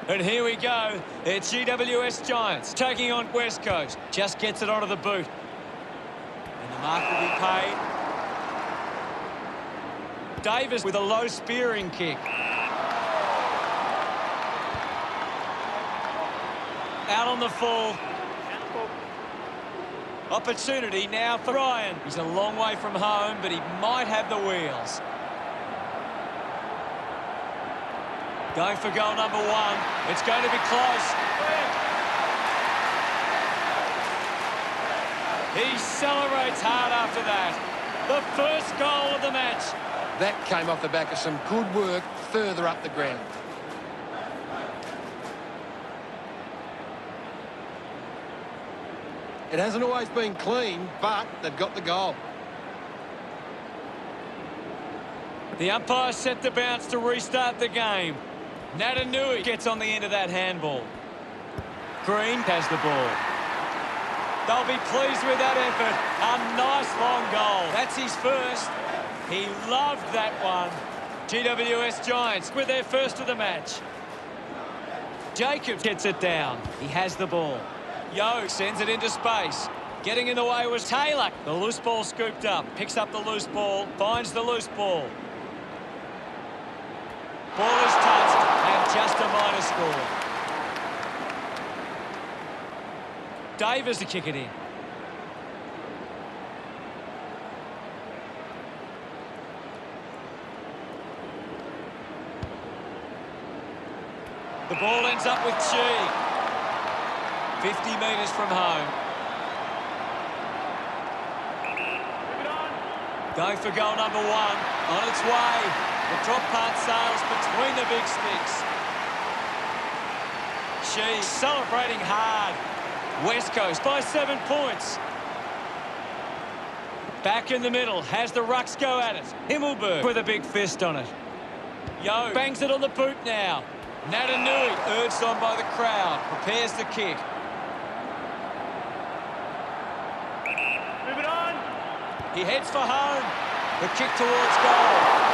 And here we go. It's GWS Giants taking on West Coast. Just gets it onto the boot. And the mark will be paid. Davis with a low spearing kick. Out on the full. Opportunity now for Ryan. He's a long way from home, but he might have the wheels. Going for goal number one. It's going to be close. He celebrates hard after that. The first goal of the match. That came off the back of some good work further up the ground. It hasn't always been clean, but they've got the goal. The umpire set the bounce to restart the game. Natanui gets on the end of that handball. Green has the ball. They'll be pleased with that effort. A nice long goal. That's his first. He loved that one. GWS Giants with their first of the match. Jacob gets it down. He has the ball. Yo sends it into space. Getting in the way was Taylor. The loose ball scooped up. Picks up the loose ball. Finds the loose ball. Ball is touched and just a minor score. Davis to kick it in. The ball ends up with Chi. 50 metres from home. Going for goal number one. On its way. The drop part sails between the big sticks. She's celebrating hard. West Coast by 7 points. Back in the middle. Has the rucks go at it. Himmelberg with a big fist on it. Yo bangs it on the boot now. Natanui urged on by the crowd. Prepares the kick. He heads for home. The kick towards goal.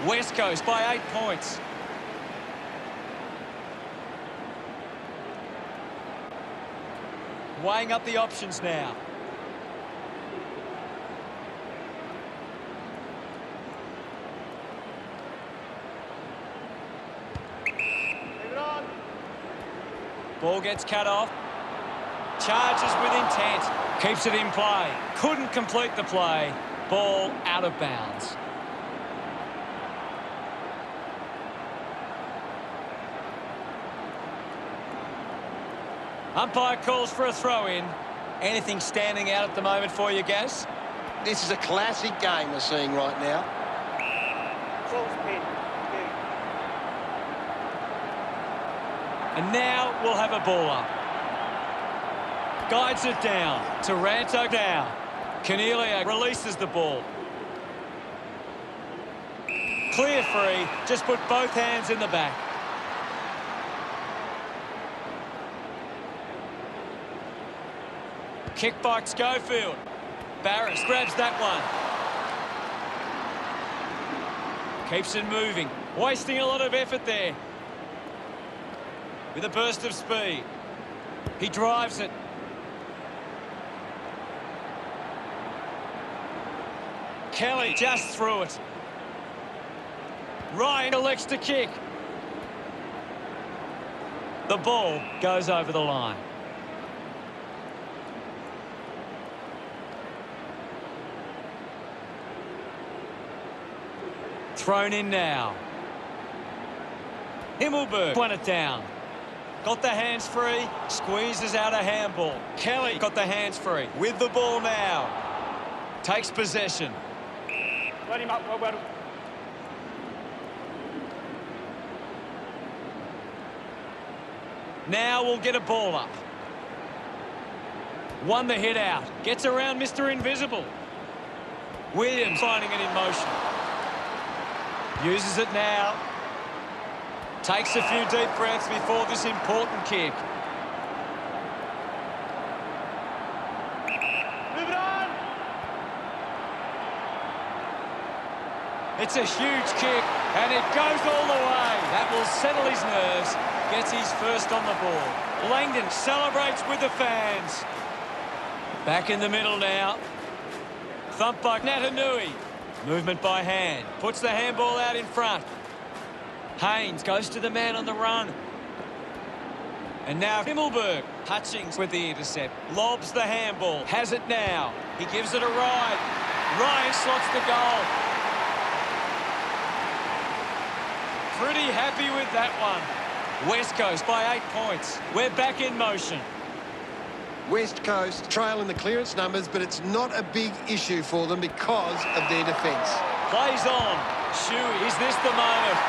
West Coast by 8 points. Weighing up the options now. Ball gets cut off. Charges with intent. Keeps it in play. Couldn't complete the play. Ball out of bounds. Umpire calls for a throw-in. Anything standing out at the moment for you, Gaz? This is a classic game we're seeing right now. And now we'll have a ball up. Guides it down. Taranto down. Cornelia releases the ball. Clear free. Just put both hands in the back. Kick by Schofield. Barris grabs that one. Keeps it moving. Wasting a lot of effort there. With a burst of speed. He drives it. Kelly just threw it. Ryan elects to kick. The ball goes over the line. Thrown in now. Himmelberg won it down. Got the hands free. Squeezes out a handball. Kelly got the hands free. With the ball now. Takes possession. Let him up, well. Now we'll get a ball up. Won the hit out. Gets around Mr. Invisible. Williams finding it in motion. Uses it now. Takes a few deep breaths before this important kick. It's a huge kick, and it goes all the way. That will settle his nerves. Gets his first on the ball. Langdon celebrates with the fans. Back in the middle now. Thump by Natanui. Movement by hand. Puts the handball out in front. Haynes goes to the man on the run. And now Himmelberg. Hutchings with the intercept. Lobs the handball. Has it now. He gives it a ride. Ryan slots the goal. Pretty happy with that one. West Coast by 8 points. We're back in motion. West Coast trail in the clearance numbers, but it's not a big issue for them because of their defence. Plays on. Shuey, is this the moment?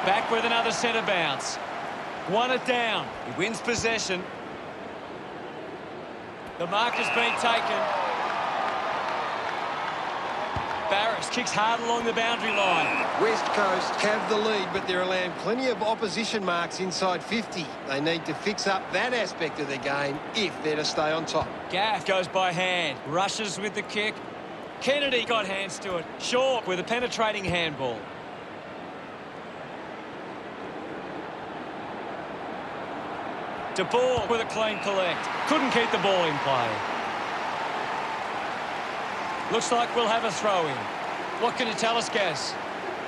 Back with another centre bounce. Won it down. He wins possession. The mark has been taken. Barris kicks hard along the boundary line. West Coast have the lead, but they're allowing plenty of opposition marks inside 50. They need to fix up that aspect of their game if they're to stay on top. Gaff goes by hand. Rushes with the kick. Kennedy got hands to it. Shaw with a penetrating handball. De Boer with a clean collect. Couldn't keep the ball in play. Looks like we'll have a throw-in. What can you tell us, Gaz?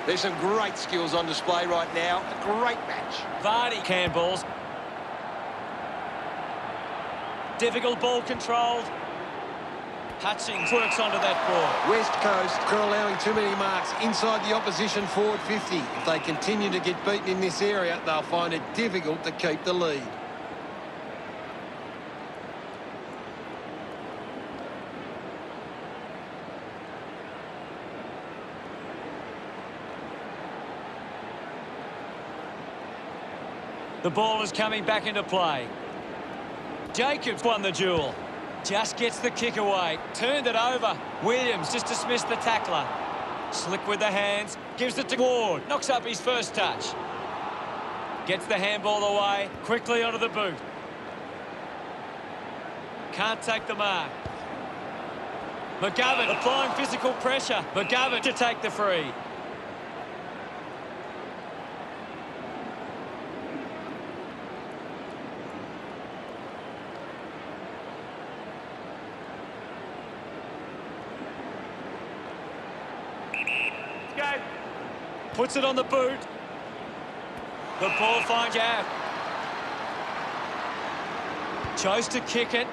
There's some great skills on display right now. A great match. Vardy handballs. Difficult ball controlled. Hutchings works onto that ball. West Coast are allowing too many marks inside the opposition forward 50. If they continue to get beaten in this area, they'll find it difficult to keep the lead. The ball is coming back into play. Jacobs won the duel. Just gets the kick away. Turned it over. Williams just dismissed the tackler. Slick with the hands. Gives it to Ward. Knocks up his first touch. Gets the handball away. Quickly onto the boot. Can't take the mark. McGovern applying physical pressure. McGovern to take the free. Puts it on the boot. The ball finds Gaff. Chose to kick it.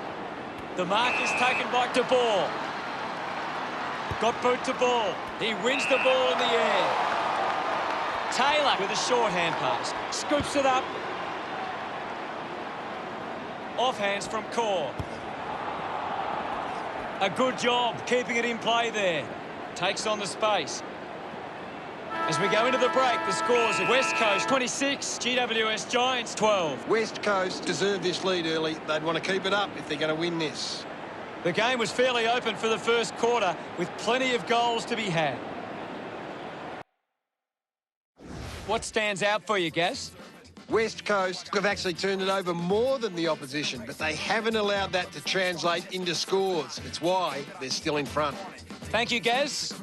The mark is taken by De Boer. Got boot to ball. He wins the ball in the air. Taylor with a short hand pass. Scoops it up. Off hands from Core. A good job keeping it in play there. Takes on the space. As we go into the break, the scores are West Coast 26, GWS Giants 12. West Coast deserve this lead early. They'd want to keep it up if they're going to win this. The game was fairly open for the first quarter with plenty of goals to be had. What stands out for you, Gaz? West Coast have actually turned it over more than the opposition, but they haven't allowed that to translate into scores. It's why they're still in front. Thank you, Gaz.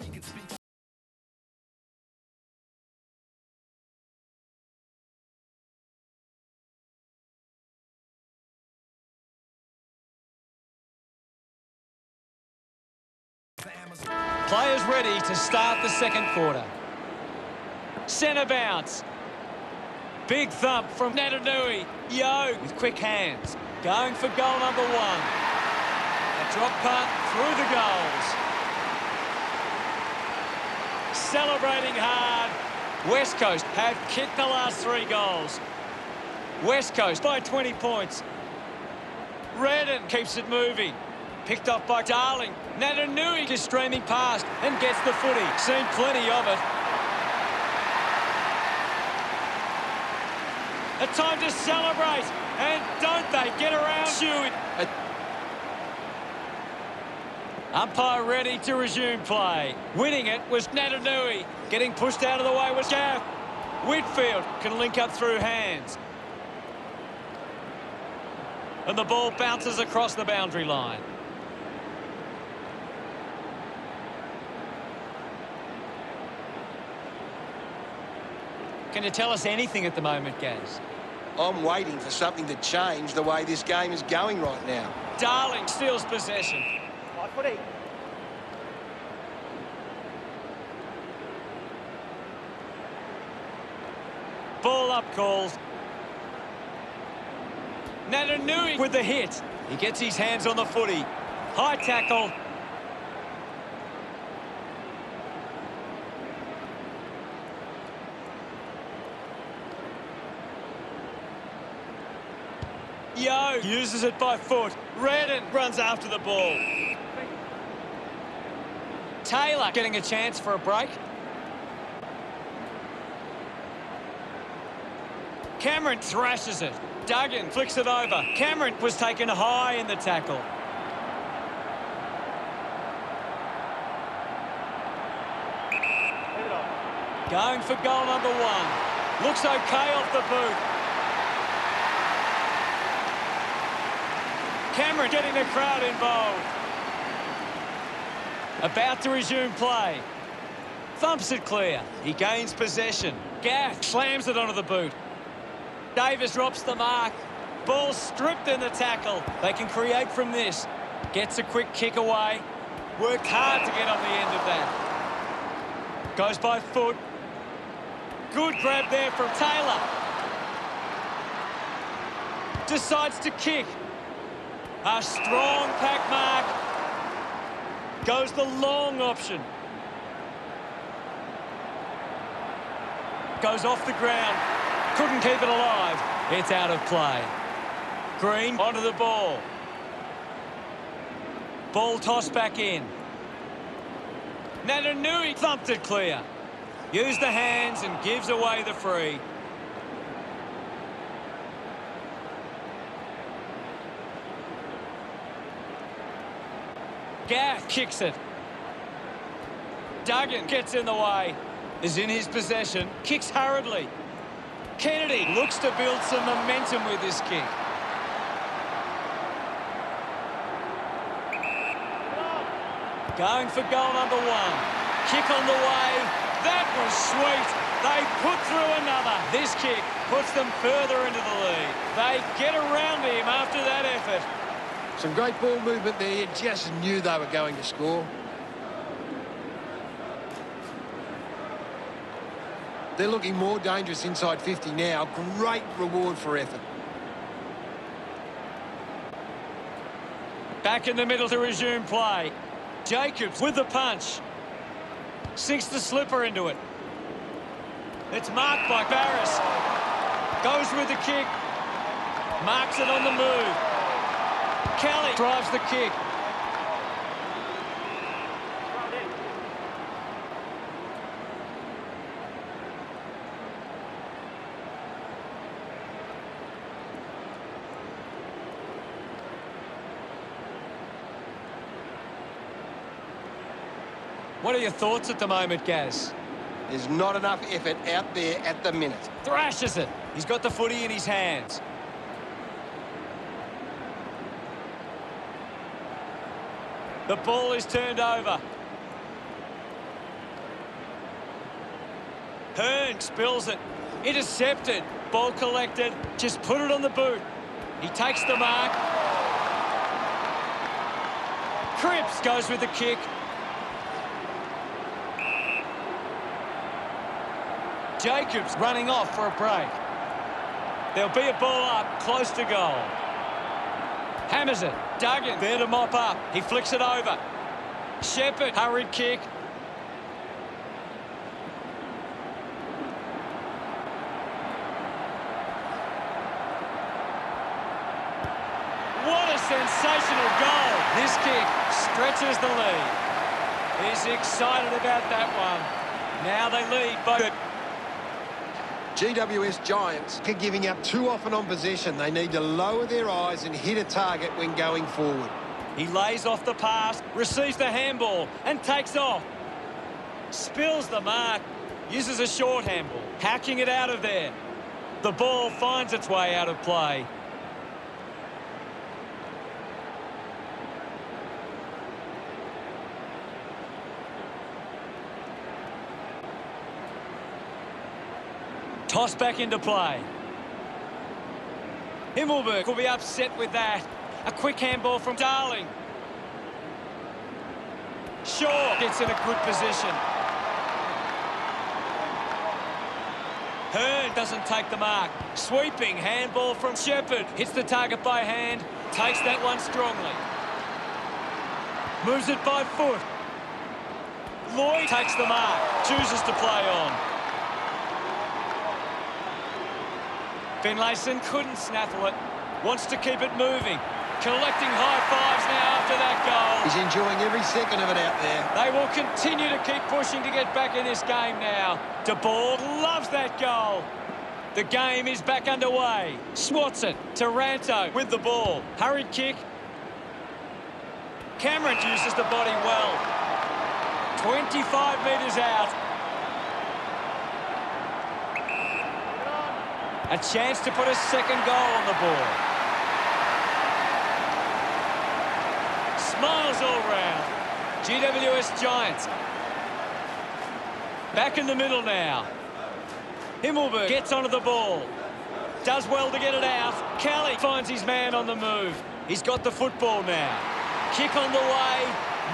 Players ready to start the second quarter. Centre bounce. Big thump from Natanui. Yo with quick hands. Going for goal number one. A drop punt through the goals. Celebrating hard. West Coast have kicked the last 3 goals. West Coast by 20 points. Redden keeps it moving. Picked off by Darling. Natanui is streaming past and gets the footy. Seen plenty of it. A time to celebrate. And don't they get around you? Umpire ready to resume play. Winning it was Natanui. Getting pushed out of the way was Gaff. Whitfield can link up through hands. And the ball bounces across the boundary line. Can you tell us anything at the moment, Gaz? I'm waiting for something to change the way this game is going right now. Darling steals possession. Right footy. Ball up calls. Natanui with the hit. He gets his hands on the footy. High tackle. Yo uses it by foot. Redden runs after the ball. Taylor getting a chance for a break. Cameron thrashes it. Duggan flicks it over. Cameron was taken high in the tackle. Leave it on. Going for goal number 1. Looks okay off the boot. Cameron getting the crowd involved. About to resume play. Thumps it clear. He gains possession. Gaff slams it onto the boot. Davis drops the mark. Ball stripped in the tackle. They can create from this. Gets a quick kick away. Worked hard to get on the end of that. Goes by foot. Good grab there from Taylor. Decides to kick. A strong pack mark. Goes the long option. Goes off the ground. Couldn't keep it alive. It's out of play. Green onto the ball. Ball tossed back in. Natanui thumped it clear. Used the hands and gives away the free. Gaff kicks it. Duggan gets in the way. Is in his possession. Kicks hurriedly. Kennedy looks to build some momentum with this kick. Going for goal number 1. Kick on the way. That was sweet. They put through another. This kick puts them further into the lead. They get around him after that effort. Some great ball movement there. You just knew they were going to score. They're looking more dangerous inside 50 now. Great reward for effort. Back in the middle to resume play. Jacobs with the punch. Sinks the slipper into it. It's marked by Barris. Goes with the kick. Marks it on the move. Kelly drives the kick. Round in. What are your thoughts at the moment, Gaz? There's not enough effort out there at the minute. Thrashes it. He's got the footy in his hands. The ball is turned over. Hearn spills it. Intercepted. Ball collected. Just put it on the boot. He takes the mark. Cripps goes with the kick. Jacobs running off for a break. There'll be a ball up, close to goal. Hammers it. Duggan there to mop up. He flicks it over. Shepherd, hurried kick. What a sensational goal. This kick stretches the lead. He's excited about that one. Now they lead by... GWS Giants are giving up too often on possession. They need to lower their eyes and hit a target when going forward. He lays off the pass, receives the handball and takes off. Spills the mark, uses a short handball, hacking it out of there. The ball finds its way out of play. Toss back into play. Himmelberg will be upset with that. A quick handball from Darling. Shaw gets in a good position. Hearn doesn't take the mark. Sweeping handball from Shepherd. Hits the target by hand. Takes that one strongly. Moves it by foot. Lloyd takes the mark. Chooses to play on. Finlayson couldn't snaffle it. Wants to keep it moving. Collecting high fives now after that goal. He's enjoying every second of it out there. They will continue to keep pushing to get back in this game now. De Boer loves that goal. The game is back underway. Swats it. Taranto with the ball. Hurried kick. Cameron uses the body well. 25 metres out. A chance to put a second goal on the board. Smiles all round. GWS Giants. Back in the middle now. Himmelberg gets onto the ball. Does well to get it out. Kelly finds his man on the move. He's got the football now. Kick on the way.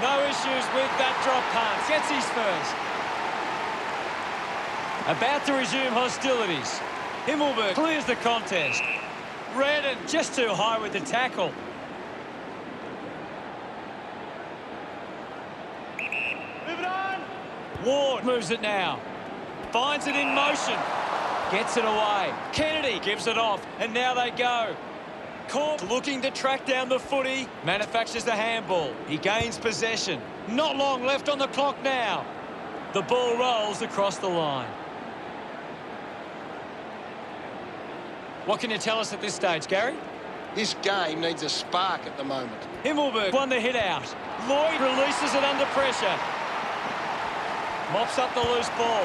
No issues with that drop punt. Gets his first. About to resume hostilities. Himmelberg clears the contest. Redden just too high with the tackle. Ward moves it now. Finds it in motion. Gets it away. Kennedy gives it off. And now they go. Corp looking to track down the footy. Manufactures the handball. He gains possession. Not long left on the clock now. The ball rolls across the line. What can you tell us at this stage, Gary? This game needs a spark at the moment. Himmelberg won the hit out. Lloyd releases it under pressure. Mops up the loose ball.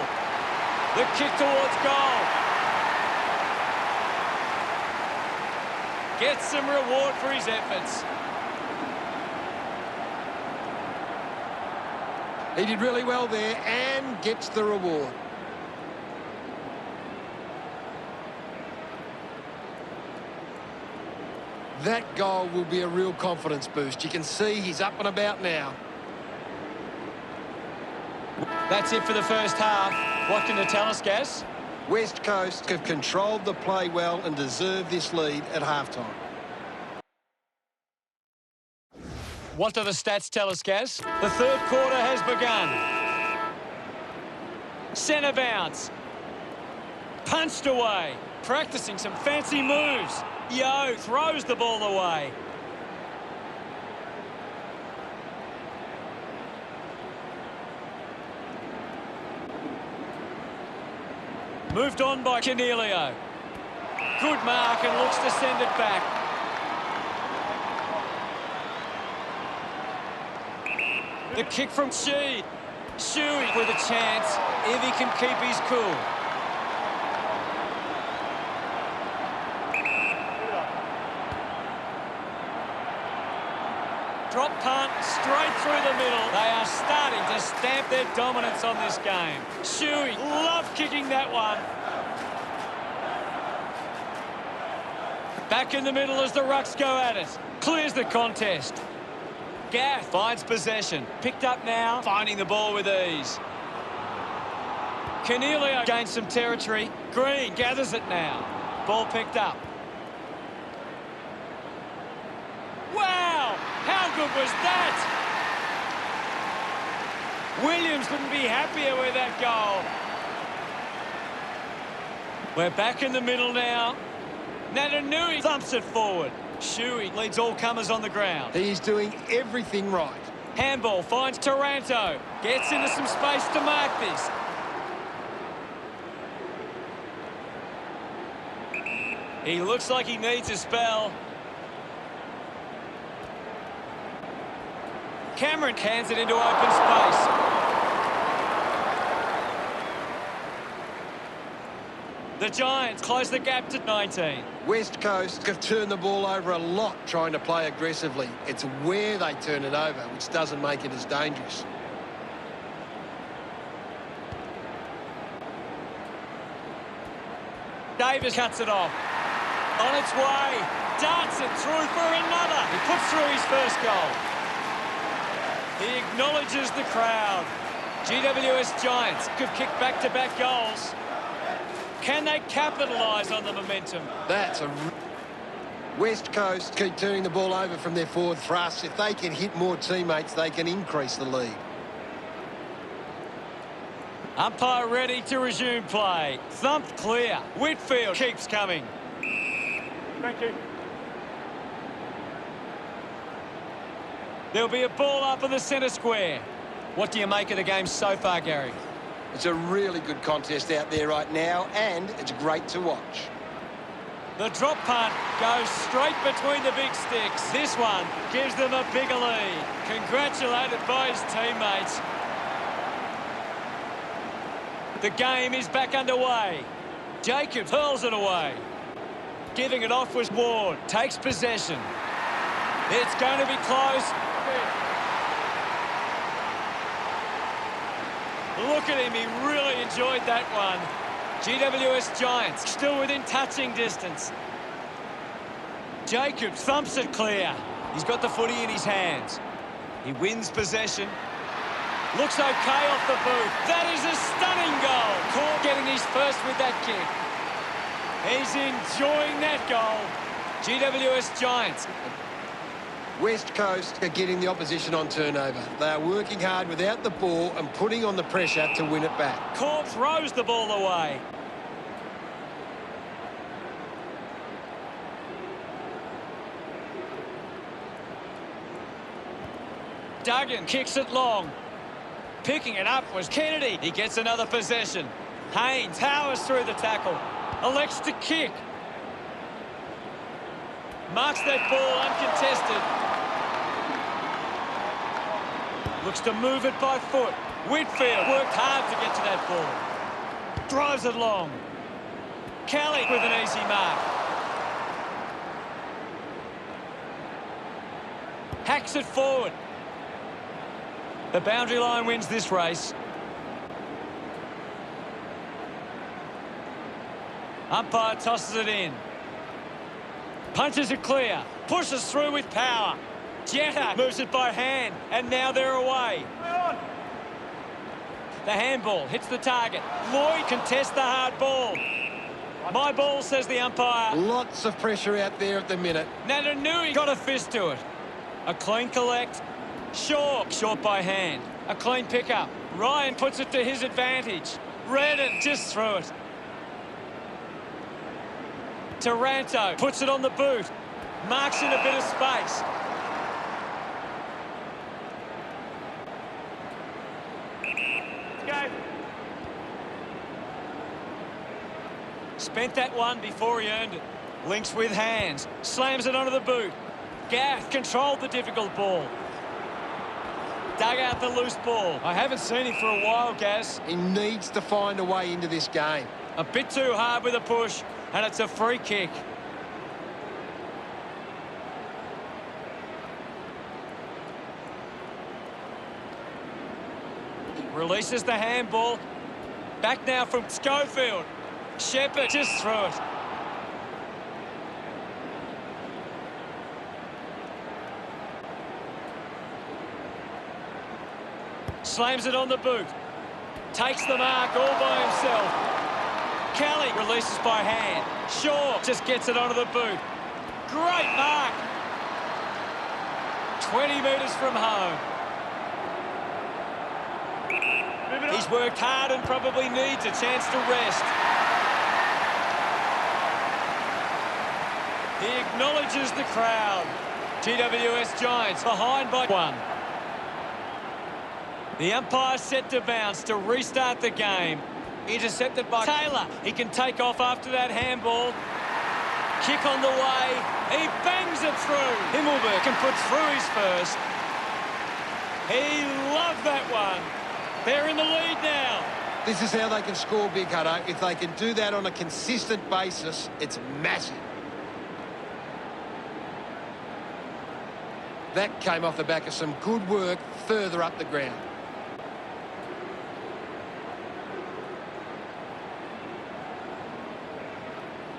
The kick towards goal. Gets some reward for his efforts. He did really well there and gets the reward. That goal will be a real confidence boost. You can see he's up and about now. That's it for the first half. What can you tell us, Gaz? West Coast have controlled the play well and deserve this lead at halftime. What do the stats tell us, Gaz? The third quarter has begun. Centre bounce. Punched away. Practicing some fancy moves. Yo throws the ball away. Moved on by Cornelio. Good mark and looks to send it back. The kick from Sheed. Shuey with a chance if he can keep his cool. Drop punt straight through the middle. They are starting to stamp their dominance on this game. Shuey, love kicking that one. Back in the middle as the Rucks go at it. Clears the contest. Gaff finds possession. Picked up now, finding the ball with ease. Cornelio gains some territory. Green gathers it now. Ball picked up. Wow! How good was that? Williams couldn't be happier with that goal. We're back in the middle now. Natanui thumps it forward. Shuey leads all comers on the ground. He's doing everything right. Handball finds Taranto. Gets into some space to mark this. He looks like he needs a spell. Cameron cans it into open space. The Giants close the gap to 19. West Coast have turned the ball over a lot trying to play aggressively. It's where they turn it over which doesn't make it as dangerous. Davis cuts it off. On its way. Darts it through for another. He puts through his first goal. He acknowledges the crowd. GWS Giants could kick back-to-back goals. Can they capitalise on the momentum? That's a... West Coast keep turning the ball over from their forward thrust. If they can hit more teammates, they can increase the lead. Umpire ready to resume play. Thumped clear. Whitfield keeps coming. Thank you. There'll be a ball up in the centre square. What do you make of the game so far, Gary? It's a really good contest out there right now, and it's great to watch. The drop punt goes straight between the big sticks. This one gives them a bigger lead. Congratulated by his teammates. The game is back underway. Jacobs hurls it away. Giving it off was Ward. Takes possession. It's going to be close. Look at him, he really enjoyed that one. GWS Giants still within touching distance. Jacobs thumps it clear. He's got the footy in his hands. He wins possession. Looks okay off the boot. That is a stunning goal. Cole getting his first with that kick. He's enjoying that goal. GWS Giants. West Coast are getting the opposition on turnover. They are working hard without the ball and putting on the pressure to win it back. Corp throws the ball away. Duggan kicks it long. Picking it up was Kennedy. He gets another possession. Haynes powers through the tackle. Elects to kick. Marks that ball uncontested. Looks to move it by foot. Whitfield worked hard to get to that ball. Drives it long. Kelly with an easy mark. Hacks it forward. The boundary line wins this race. Umpire tosses it in. Punches it clear. Pushes through with power. Jetta moves it by hand, and now they're away. The handball hits the target. Lloyd contests the hard ball. My ball, says the umpire. Lots of pressure out there at the minute. Natanui got a fist to it. A clean collect. Shaw, short by hand. A clean pickup. Ryan puts it to his advantage. Redden just threw it. Taranto puts it on the boot. Marks in a bit of space. Go. Spent that one before he earned it. Links with hands. Slams it onto the boot. Gath controlled the difficult ball. Dug out the loose ball. I haven't seen him for a while, Gaz. He needs to find a way into this game. A bit too hard with a push, and it's a free kick. Releases the handball. Back now from Schofield. Shepherd just threw it. Slams it on the boot. Takes the mark all by himself. Kelly releases by hand. Shaw just gets it onto the boot. Great mark. 20 metres from home. He's worked hard and probably needs a chance to rest. He acknowledges the crowd. GWS Giants behind by one. The umpire set to bounce to restart the game. Intercepted by Taylor. He can take off after that handball. Kick on the way. He bangs it through. Himmelberg can put through his first. He loved that one. They're in the lead now. This is how they can score big, Hutto. If they can do that on a consistent basis, it's massive. That came off the back of some good work further up the ground.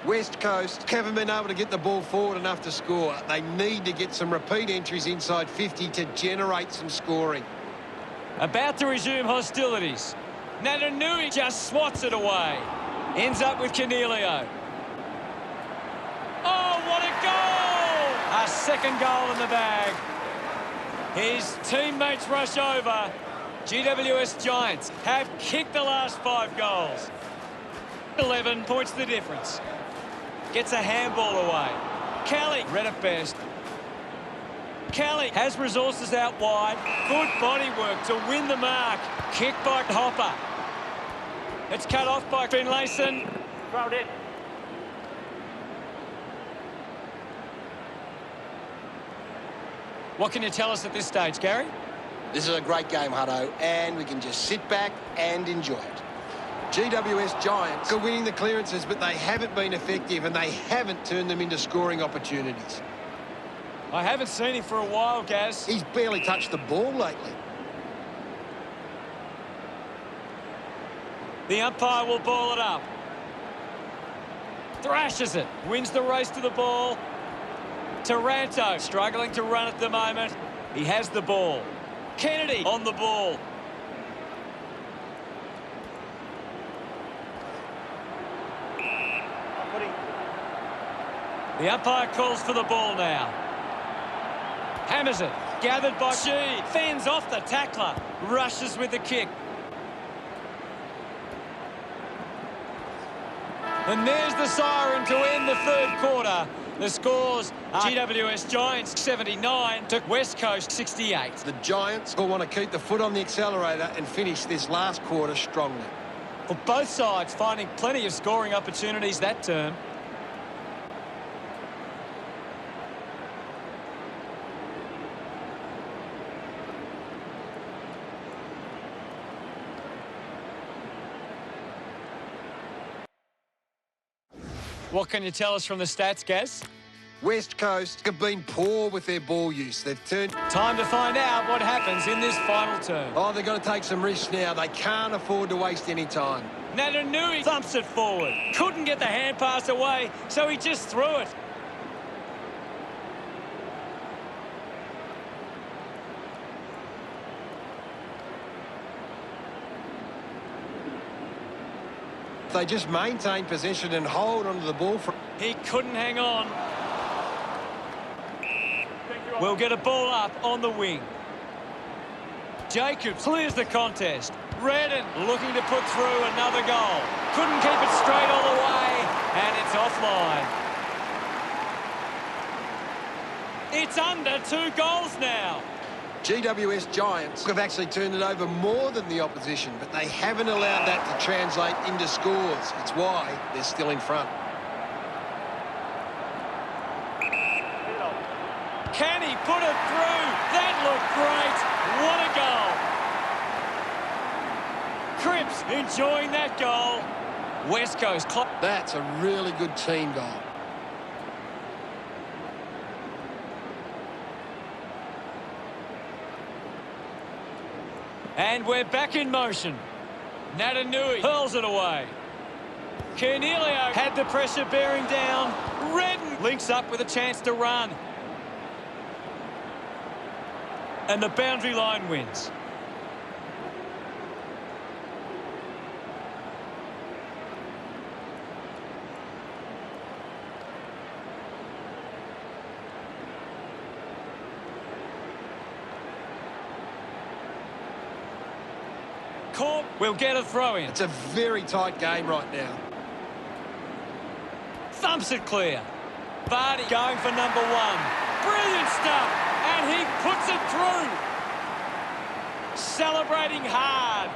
West Coast haven't been able to get the ball forward enough to score. They need to get some repeat entries inside 50 to generate some scoring. About to resume hostilities. Natanui just swats it away. Ends up with Cornelio. Oh, what a goal! A second goal in the bag. His teammates rush over. GWS Giants have kicked the last 5 goals. 11 points the difference. Gets a handball away. Kelly read it best. Kelly has resources out wide. Good body work to win the mark. Kick by Hopper. It's cut off by Finlayson. Crowd in. What can you tell us at this stage, Gary? This is a great game, Hutto, and we can just sit back and enjoy it. GWS Giants are winning the clearances, but they haven't been effective and they haven't turned them into scoring opportunities. I haven't seen him for a while, Gaz. He's barely touched the ball lately. The umpire will ball it up. Thrashes it. Wins the race to the ball. Taranto struggling to run at the moment. He has the ball. Kennedy on the ball. The umpire calls for the ball now. Hammers it. Gathered by She. Fends off the tackler. Rushes with the kick. And there's the siren to end the third quarter. The scores are GWS Giants 79 to West Coast 68. The Giants will want to keep the foot on the accelerator and finish this last quarter strongly. Well, both sides finding plenty of scoring opportunities that term. What can you tell us from the stats, Gaz? West Coast have been poor with their ball use. They've turned... Time to find out what happens in this final term. Oh, they've got to take some risks now. They can't afford to waste any time. Natanui thumps it forward. Couldn't get the hand pass away, so he just threw it. They just maintain possession and hold onto the ball. He couldn't hang on. We'll get a ball up on the wing. Jacobs clears the contest. Redden looking to put through another goal. Couldn't keep it straight all the way, and it's offline. It's under 2 goals now. GWS Giants have actually turned it over more than the opposition, but they haven't allowed that to translate into scores. It's why they're still in front. Can he put it through? That looked great. What a goal. Cripps enjoying that goal. West Coast. That's a really good team goal. And we're back in motion. Natanui hurls it away. Cornelio had the pressure bearing down. Redden links up with a chance to run. And the boundary line wins. Corp will get a throw in. It's a very tight game right now. Thumps it clear. Vardy going for number 1. Brilliant stuff. And he puts it through. Celebrating hard.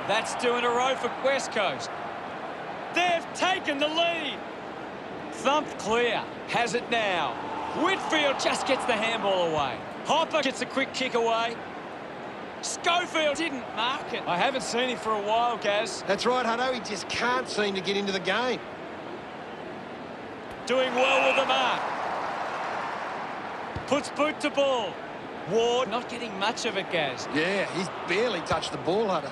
That's 2 in a row for West Coast. They've taken the lead. Thumped clear. Has it now. Whitfield just gets the handball away. Hopper gets a quick kick away. Schofield didn't mark it. I haven't seen him for a while, Gaz. That's right, Hutto. He just can't seem to get into the game. Doing well with the mark. Puts boot to ball. Ward not getting much of it, Gaz. Yeah, he's barely touched the ball, Hutto.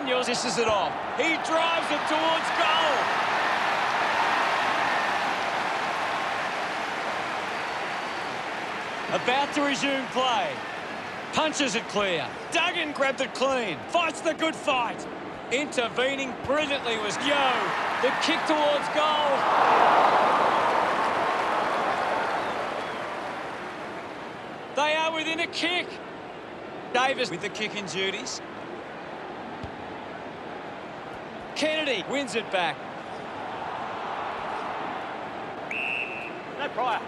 Daniels dishes it off. He drives it towards goal. About to resume play. Punches it clear. Duggan grabbed it clean. Fights the good fight. Intervening brilliantly was Yo. The kick towards goal. They are within a kick. Davis with the kicking duties. Kennedy wins it back. No prior.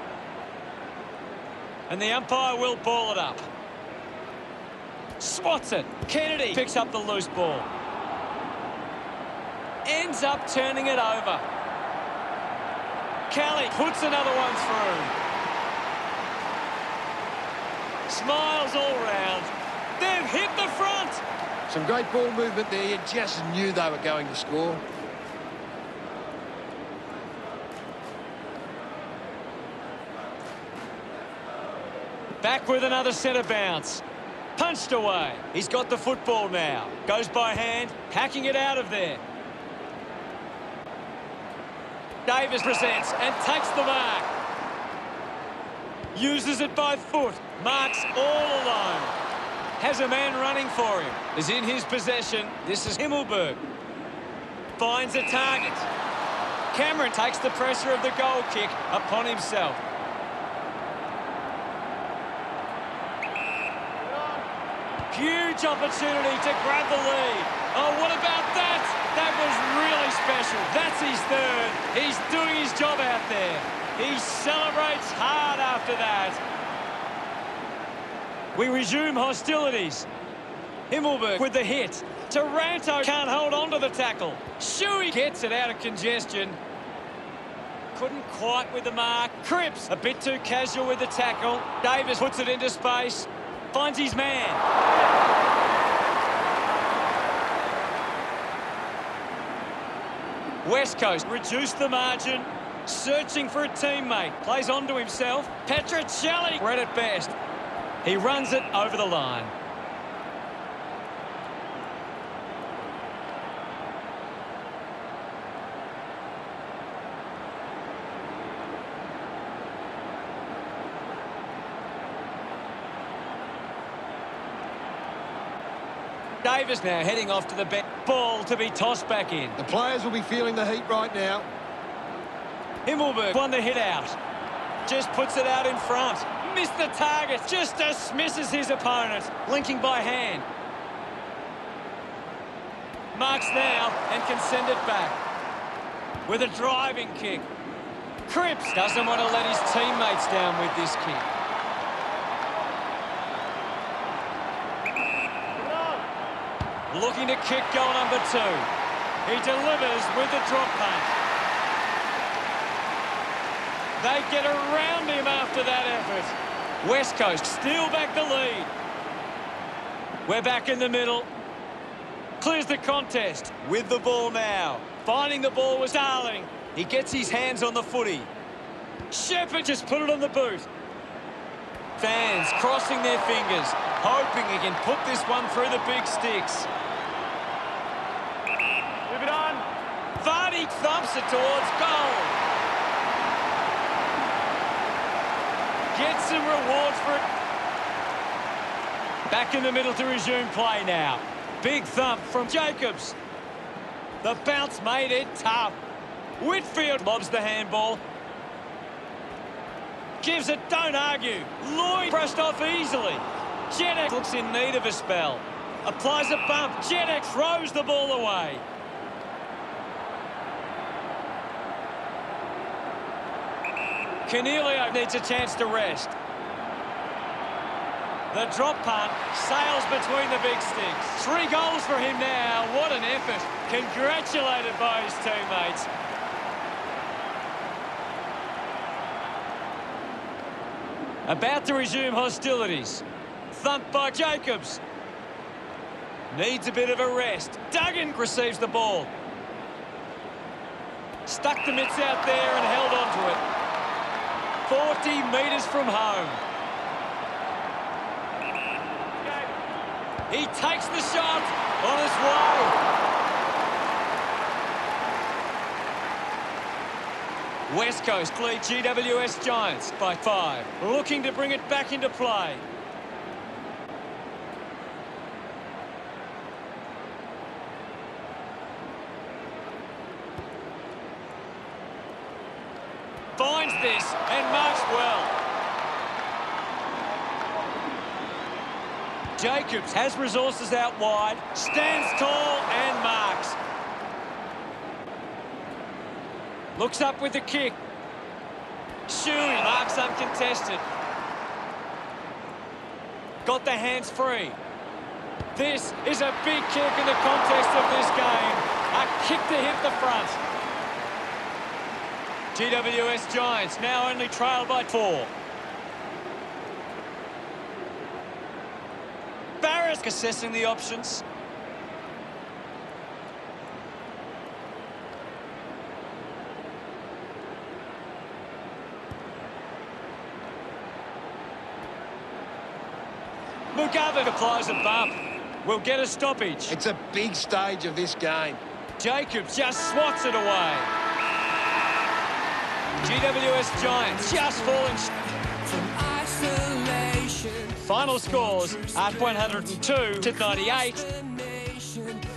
And the umpire will ball it up. Swats it. Kennedy picks up the loose ball. Ends up turning it over. Kelly puts another one through. Smiles all round. They've hit the front. Some great ball movement there. You just knew they were going to score. Back with another centre bounce. Punched away. He's got the football now. Goes by hand, hacking it out of there. Davis presents and takes the mark. Uses it by foot. Marks all alone. Has a man running for him. Is in his possession. This is Himmelberg. Finds a target. Cameron takes the pressure of the goal kick upon himself. Huge opportunity to grab the lead. Oh, what about that? That was really special. That's his third. He's doing his job out there. He celebrates hard after that. We resume hostilities. Himmelberg with the hit. Taranto can't hold on to the tackle. Shuey gets it out of congestion. Couldn't quite with the mark. Cripps a bit too casual with the tackle. Davis puts it into space. Finds his man. West Coast reduced the margin. Searching for a teammate. Plays on to himself. Petricelli read it best. He runs it over the line. Davis now heading off to the bench. Ball to be tossed back in. The players will be feeling the heat right now. Himmelberg won the hit out. Just puts it out in front. Missed the target. Just dismisses his opponent. Linking by hand. Marks now and can send it back. With a driving kick. Cripps doesn't want to let his teammates down with this kick. Looking to kick goal number 2. He delivers with the drop punt. They get around him after that effort. West Coast steal back the lead. We're back in the middle. Clears the contest with the ball now. Finding the ball was Darling. He gets his hands on the footy. Shepherd just put it on the boot. Fans crossing their fingers, hoping he can put this one through the big sticks. Move it on. Vardy thumps it towards goal. Gets some rewards for it. Back in the middle to resume play now. Big thump from Jacobs. The bounce made it tough. Whitfield lobs the handball. Gives it, don't argue. Lloyd brushed off easily. Jedek looks in need of a spell. Applies a bump. Jedek throws the ball away. Canelio needs a chance to rest. The drop punt sails between the big sticks. 3 goals for him now. What an effort. Congratulated by his teammates. About to resume hostilities. Thumped by Jacobs. Needs a bit of a rest. Duggan receives the ball. Stuck the mitts out there and held on to it. 40 metres from home. He takes the shot. On his way. West Coast lead GWS Giants by 5. Looking to bring it back into play. Finds this and marks well. Jacobs has resources out wide, stands tall and marks. Looks up with the kick. Shuey marks uncontested. Got the hands free. This is a big kick in the context of this game. A kick to hit the front. GWS Giants now only trail by 4. Barris assessing the options. McGovern applies a bump. We'll get a stoppage. It's a big stage of this game. Jacobs just swats it away. GWS Giants just falling. Final scores at 102 to 98.